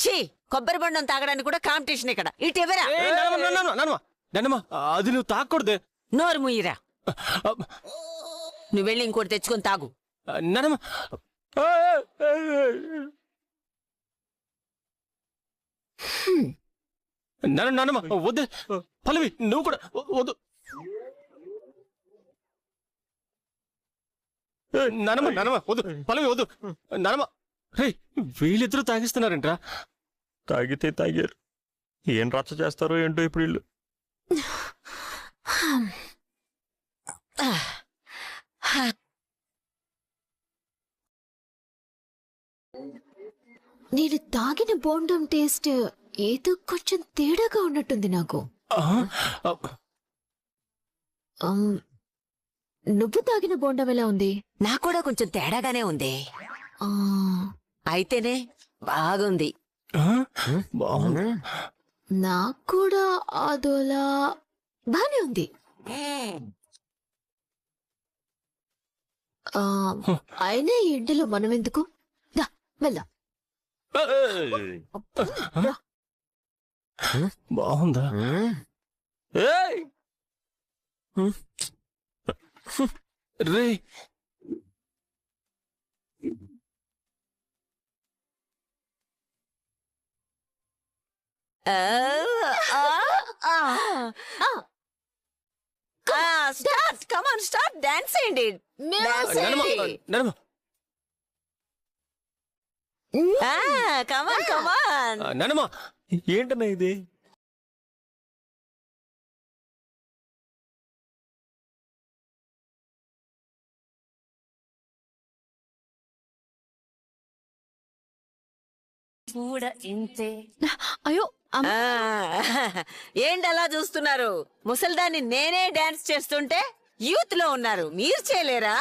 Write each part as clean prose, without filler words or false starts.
ఛీ, కొబ్బరి బొండం తాగడానికి కూడా కాంపిటీషన్ ఇక్కడ. ఇటు ఎవరా? అది నువ్వు తాగకూడదే. నోరు ముయ్యిరా. నువ్వు వెళ్ళి ఇంకోటి తెచ్చుకొని తాగు. నానమ్మ నానమ్మ వద్దే. పల్లవి నువ్వు కూడా వద్దు. నానమ్మ వద్దు. పల్లవి వద్దు. నానమ్మ రే, వీళ్ళిద్దరూ తాగిస్తున్నారంట్రా. తాగితే తాగారు, ఏం రచ్చ చేస్తారో ఏంటో ఇప్పుడు వీళ్ళు. నేను తాగిన బోండం టేస్ట్ ఏదో కొంచెం తేడాగా ఉన్నట్టుంది నాకు. నువ్వు తాగిన బోండం ఎలా ఉంది? నాకు కూడా కొంచెం తేడాగానే ఉంది. అయితేనే బాగుంది. నాకు కూడా అదోలా బానే ఉంది. అయినా ఈ ఎండలో మనం ఎందుకు? వెళ్దాం. బాగుందా? రే start, come on, start dance చేయండి. కమాన్ కమాన్. నానమ్మ ఏంటన్నా ఇది? అయ్యో, ఏంటి అలా చూస్తున్నారు? ముసల్దాన్ని నేనే డాన్స్ చేస్తుంటే యూత్ లో ఉన్నారు, మీరు చేయలేరా?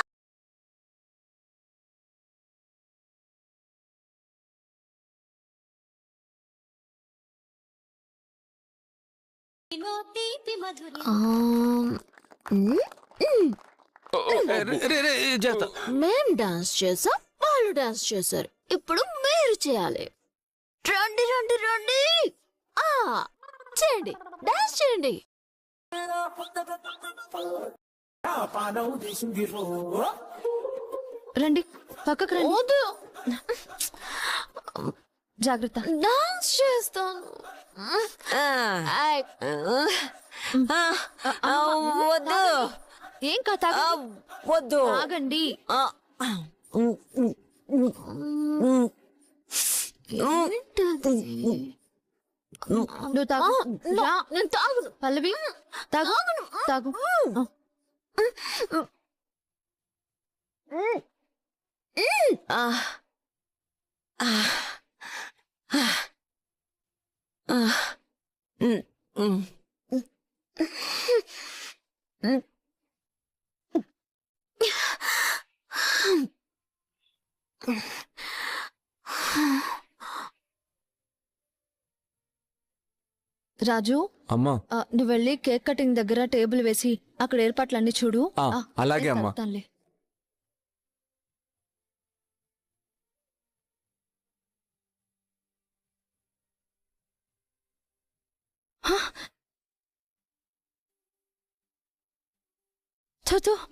మేం డాన్స్ చేసాం, వాళ్ళు డాన్స్ చేశారు, ఇప్పుడు మీరు చేయాలి. రండి రండి రండి, చేయండి, డాన్స్ చేయండి. రండి పక్కకు రండి. వద్దు, జాగ్రత్త, డాన్స్ చేస్తాను. వద్దు, ఏం కాదు, వద్దు, ఆగండి. నువ్వు తాగు. నేను తాగును. పల్లవి తాగు, తాగు. రాజు, అమ్మా, నువ్వు వెళ్ళి కేక్ కటింగ్ దగ్గర టేబుల్ వేసి అక్కడ ఏర్పాట్లన్నీ చూడు. అలాగే అమ్మా.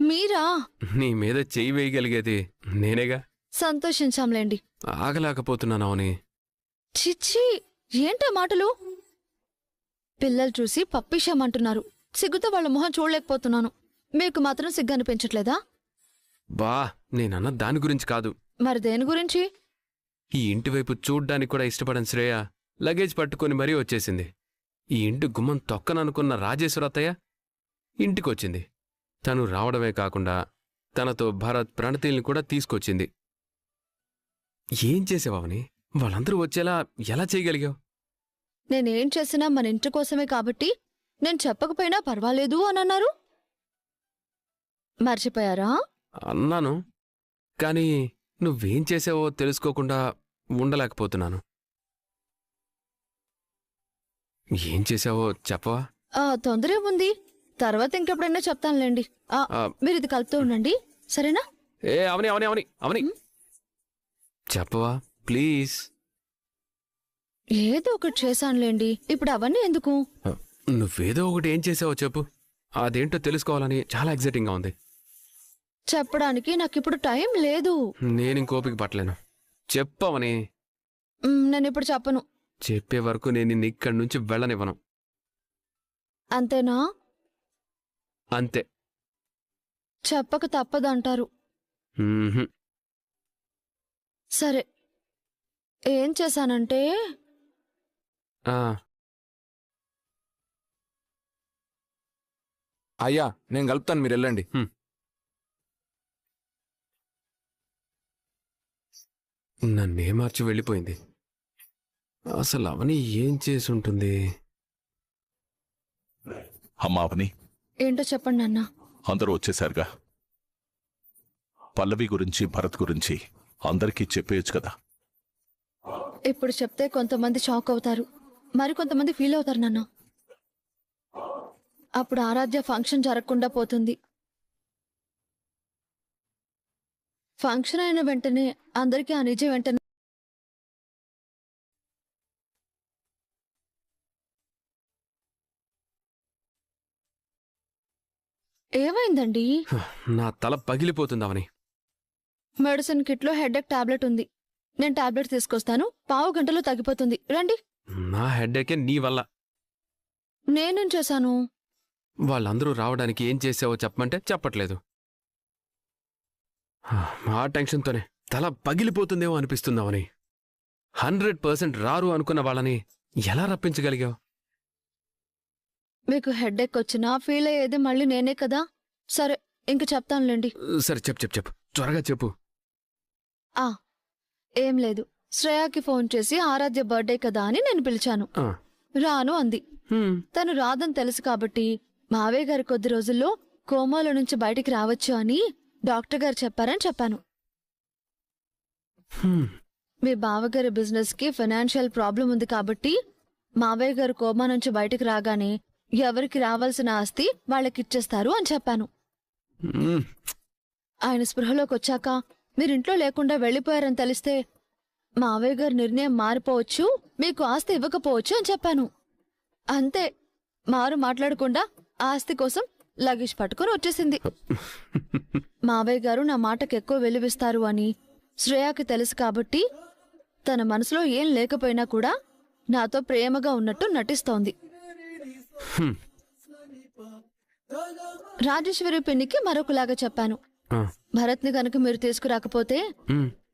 మీరా? నీ మీద చెయ్యి వేయగలిగేది నేనేగా. సంతోషించాంలేండి. ఆగలేకపోతున్నాను అవని. చిచ్చి, ఏంటా మాటలు? పిల్లలు చూసి పప్పిషామంటున్నారు, సిగ్గుతో వాళ్ళ మొహం చూడలేకపోతున్నాను. మీకు మాత్రం సిగ్గు అనిపించట్లేదా? బా, నేనన్న దాని గురించి కాదు. మరి దేని గురించి? ఈ ఇంటి వైపు చూడ్డానికి కూడా ఇష్టపడని శ్రేయ లగేజ్ పట్టుకొని మరీ వచ్చేసింది. ఈ ఇంటి గుమ్మం తొక్కననుకున్న రాజేశ్వరత్తయ్య ఇంటికొచ్చింది. తను రావడమే కాకుండా తనతో భరత్, ప్రణతిల్ని కూడా తీసుకొచ్చింది. ఏం చేసావని? వాళ్ళందరూ వచ్చేలా ఎలా చేయగలిగావు? నేనేం చేసినా మన ఇంటి కోసమే కాబట్టి నేను చెప్పకపోయినా పర్వాలేదు అని అన్నారు. మర్చిపోయారా? అన్నాను, కానీ నువ్వేం చేసావో తెలుసుకోకుండా ఉండలేకపోతున్నాను. ఏం చేసావో చెప్పవా? తొందరే ఉంది, తర్వాత ఇంకెప్పుడైనా చెప్తానులేండి. మీరు ఇది కలుపుతూ ఉండండి, సరేనా? అవని అవని అవని అవని చెప్పవా ప్లీజ్? ఏదో ఒకటి చేశానులేండి. ఇప్పుడు అవన్నీ ఎందుకు? నువ్వేదో ఒకటి ఏం చేసావో చెప్పు. అదేంటో తెలుసుకోవాలని చాలా ఎగ్జైటింగ్గా ఉంది. చెప్పడానికి నాకిప్పుడు టైం లేదు. నేను ఇంకోపిక పట్టలేను. చెప్పవని. నేను ఇప్పుడు చెప్పను. చెప్పే వరకు నేను నిన్ను ఇక్కడి నుంచి వెళ్ళనివ్వను. అంతేనా? అంతే. చెప్పక తప్పదంటారు. మ్మ్హ్మ్. సరే, ఏం చేశానంటే ఆ, అయ్యా నేను కలుపుతాను, మీరు వెళ్ళండి. నన్నే మార్చి వెళ్ళిపోయింది. అసలు అవని ఏం చేసి ఉంటుంది? అమ్మా అవని, ఏంటో చెప్పండి నాన్న. అందరూ వచ్చేశారుగా. పల్లవి గురించి, భరత్ గురించి అందరికీ చెప్పేయచ్చు కదా. ఇప్పుడు చెప్తే కొంతమంది షాక్ అవుతారు, మరి కొంతమంది ఫీల్ అవుతారు నాన్న. అప్పుడు ఆరాధ్య ఫంక్షన్ జరగకుండా పోతుంది. ఫంక్షన్ అయిన వెంటనే అందరికీ ఆ నిజం వెంటనే ఏమైందండి? నా తల పగిలిపోతుంది అవని. మెడిసిన్ కిట్లో హెడేక్ టాబ్లెట్ ఉంది. నేను టాబ్లెట్ తీసుకొస్తాను, పావు గంటలో తగ్గిపోతుంది. రండి. నా హెడ్ఏకే నీ వల్ల. నేనేం చేశాను? వాళ్ళందరూ రావడానికి ఏం చేసావో చెప్పమంటే చెప్పట్లేదు. ఆ టెన్షన్తోనే తల పగిలిపోతుందేమో అనిపిస్తుందామని. 100% రారు అనుకున్న వాళ్ళని ఎలా రప్పించగలిగావు? మీకు హెడేక్ వచ్చినా ఫీల్ అయ్యేది మళ్ళీ నేనే కదా. సరే, ఇంక చెప్తానులేండి. సరే చెప్పు త్వరగా చెప్పు. ఏం లేదు, శ్రేయాకి ఫోన్ చేసి ఆరాధ్య బర్త్డే కదా అని నేను పిలిచాను. ఆ, రాను అంది. తను రాదని తెలుసు కాబట్టి మావయ్య గారి కొద్ది రోజుల్లో కోమాలో నుంచి బయటికి రావచ్చు అని డాక్టర్ గారు చెప్పారని చెప్పాను. మీ బావగారి బిజినెస్ కి ఫైనాన్షియల్ ప్రాబ్లం ఉంది కాబట్టి మావయ్య గారు కోమా నుంచి బయటికి రాగానే ఎవరికి రావాల్సిన ఆస్తి వాళ్ళకిచ్చేస్తారు అని చెప్పాను. ఆయన స్పృహలోకి వచ్చాక మీరింట్లో లేకుండా వెళ్ళిపోయారని తెలిస్తే మావయ్య గారి నిర్ణయం మారిపోవచ్చు, మీకు ఆస్తి ఇవ్వకపోవచ్చు అని చెప్పాను. అంతే, మారు మాట్లాడకుండా ఆస్తి కోసం లగేజ్ పట్టుకుని వచ్చేసింది. మావయ్య గారు నా మాటకు ఎక్కువ విలువిస్తారు అని శ్రేయాకి తెలుసు కాబట్టి తన మనసులో ఏం లేకపోయినా కూడా నాతో ప్రేమగా ఉన్నట్టు నటిస్తోంది. రాజేశ్వరి పిన్నికి మరొకలాగా చెప్పాను. భరత్ని గనక మీరు తీసుకురాకపోతే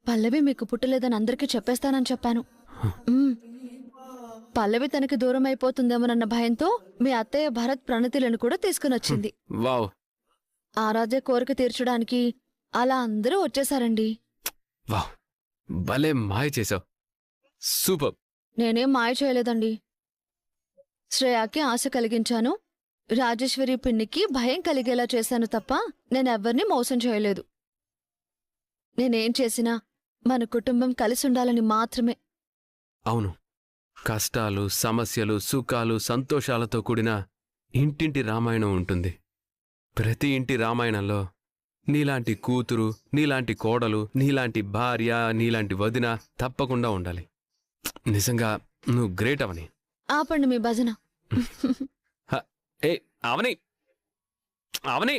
పల్లవి మీకు పుట్టలేదని అందరికీ చెప్పేస్తానని చెప్పాను. పల్లవి తనకి దూరం అయిపోతుందేమోనన్న భయంతో మీ అత్తయ్య భరత్ ప్రణతిలను కూడా తీసుకునొచ్చింది. వావ్. ఆరాధ్య కోరిక తీర్చడానికి అలా అందరూ వచ్చేసారండి. వావ్, భలే మాయ చేసావు. సూపర్. నేనేం మాయ చేయలేదండి. శ్రేయాకి ఆశ కలిగించాను, రాజేశ్వరి పిన్నికి భయం కలిగేలా చేశాను తప్ప నేనెవ్వరినీ మోసం చేయలేదు. నేనేం చేసినా మన కుటుంబం కలిసుండాలని మాత్రమే. అవును, కష్టాలు, సమస్యలు, సుఖాలు, సంతోషాలతో కూడిన ఇంటింటి రామాయణం ఉంటుంది. ప్రతి ఇంటి రామాయణంలో నీలాంటి కూతురు, నీలాంటి కోడలు, నీలాంటి భార్య, నీలాంటి వదిన తప్పకుండా ఉండాలి. నిజంగా నువ్వు గ్రేట్ అవని. ఆపండి మీ భజన. ఏ అవని, అవని.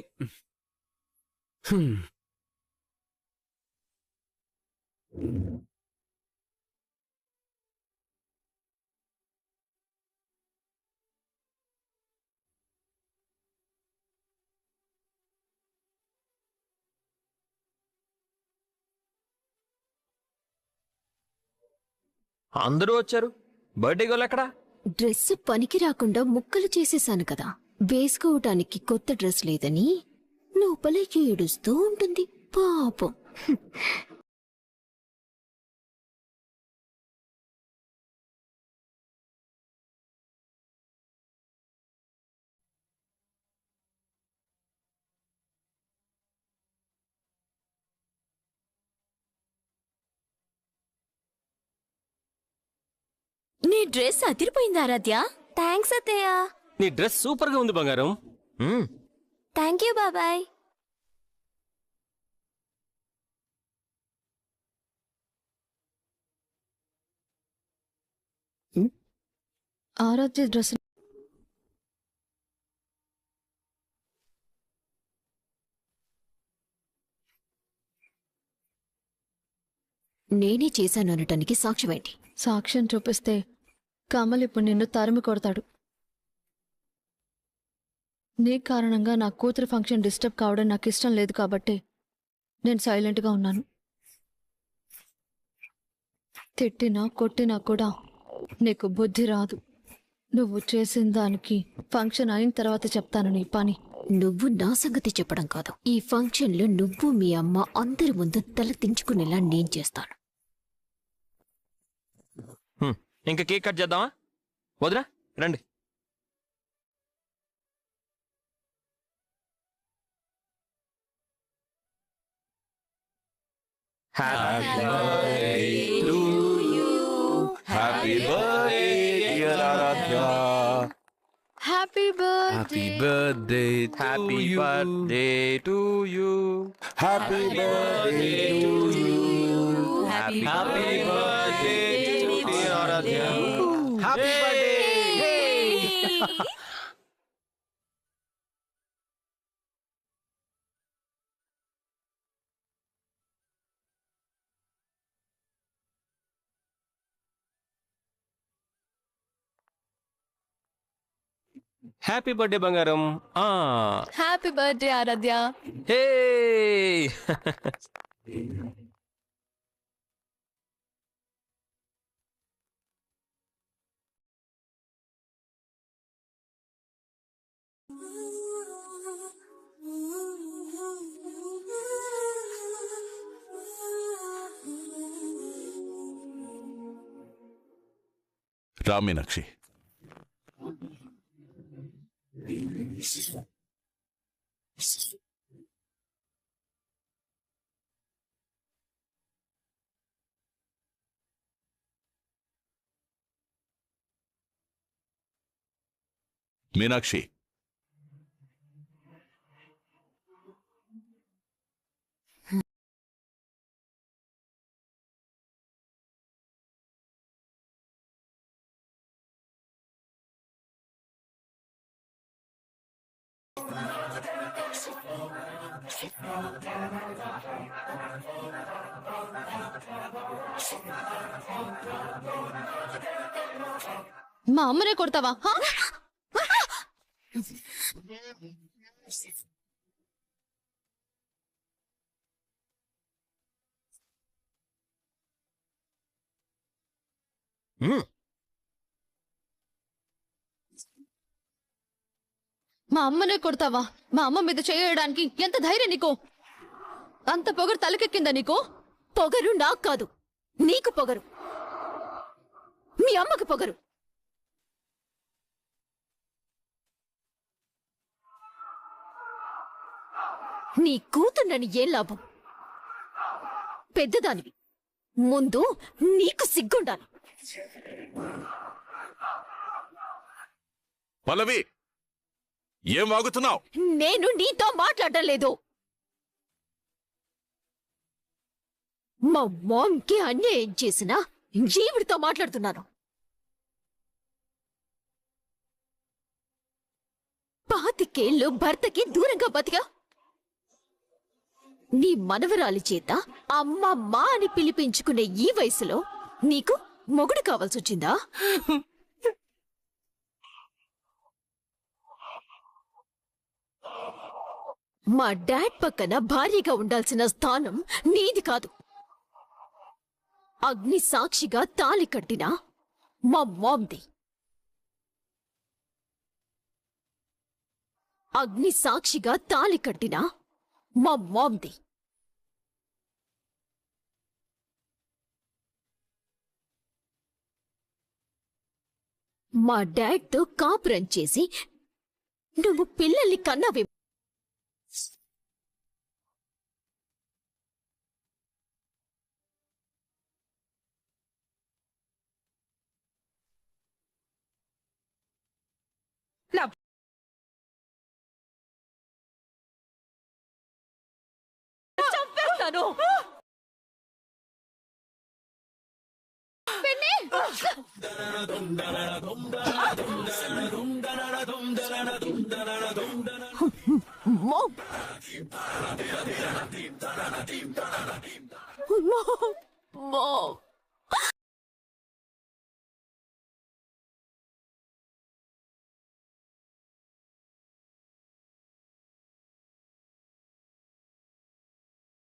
అందరూ వచ్చారు. బర్త్డే గోల్ ఎక్కడా? డ్రెస్ పనికి రాకుండా ముక్కలు చేసేశాను కదా, వేసుకోవటానికి కొత్త డ్రెస్ లేదని లోపలికి ఏడుస్తూ ఉంటుంది పాపం. నీ డ్రెస్ అదిరిపోయింది ఆరాధ్య. థ్యాంక్స్ అత్తయ్య. నీ డ్రెస్ సూపర్ గా ఉంది బంగారం. థ్యాంక్ యూ బాబాయ్. ఆరాధ్య డ్రెస్ నేనే చేశాను అనటానికి సాక్ష్యమేంటి? సాక్ష్యం చూపిస్తే కమల్ ఇప్పుడు నిన్ను తరిమి కొడతాడు. నీ కారణంగా నా కూతురు ఫంక్షన్ డిస్టర్బ్ కావడం నాకు ఇష్టం లేదు కాబట్టి నేను సైలెంట్గా ఉన్నాను. తిట్టినా కొట్టినా కూడా నీకు బుద్ధి రాదు. నువ్వు చేసిన దానికి ఫంక్షన్ అయిన తర్వాత చెప్తాను నీ పని. నువ్వు నా సంగతి చెప్పడం కాదు, ఈ ఫంక్షన్లో నువ్వు మీ అమ్మ అందరి ముందు తల దించుకునేలా నేను చేస్తాను. ఇంకా కేక్ కట్ చేద్దామా? వదినా రండి. Happy birthday to you. Happy birthday dear Aaradhya. Happy happy birthday happy birthday to you. Happy birthday to you. Happy birthday dear Aaradhya. Happy birthday. Happy birthday బంగారం. Happy birthday Aaradhya. హే రా మీనాక్షి. మీనాక్షి, మా అమ్మనే కొడతావా? మా అమ్మనే కొడతావా? మా అమ్మ మీద చేయడానికి ఎంత ధైర్యం నీకు? అంత పొగరు తలకెక్కిందా నీకు? పొగరు నాకు కాదు, నీకు పొగరు, మీ అమ్మకు పొగరు. నీ కూతున్నని ఏం లాభం? పెద్దదానివి, ముందు నీకు సిగ్గుండాలి. పల్లవి, ఏం వాగుతున్నావు? నేను నీతో మాట్లాడడం లేదు. మా మామ్కి అన్యాయం చేసినా ఈవిడితో మాట్లాడుతున్నాను. పాతికేళ్ళు భర్తకి దూరంగా బతిగా నీ మనవరాలి చేత అమ్మమ్మ అని పిలిపించుకునే ఈ వయసులో నీకు మొగుడు కావాల్సొచ్చిందా? మా డాడ్ పక్కన భార్యగా ఉండాల్సిన స్థానం నీది కాదు. అగ్ని సాక్షిగా తాళి కట్టిన మా మామ్ది. అగ్ని సాక్షిగా తాళి కట్టిన మా మామ్ది. మా డాడ్తో కాపురం చేసి నువ్వు పిల్లల్ని కన్నావే. చంపేస్తాను. Mom!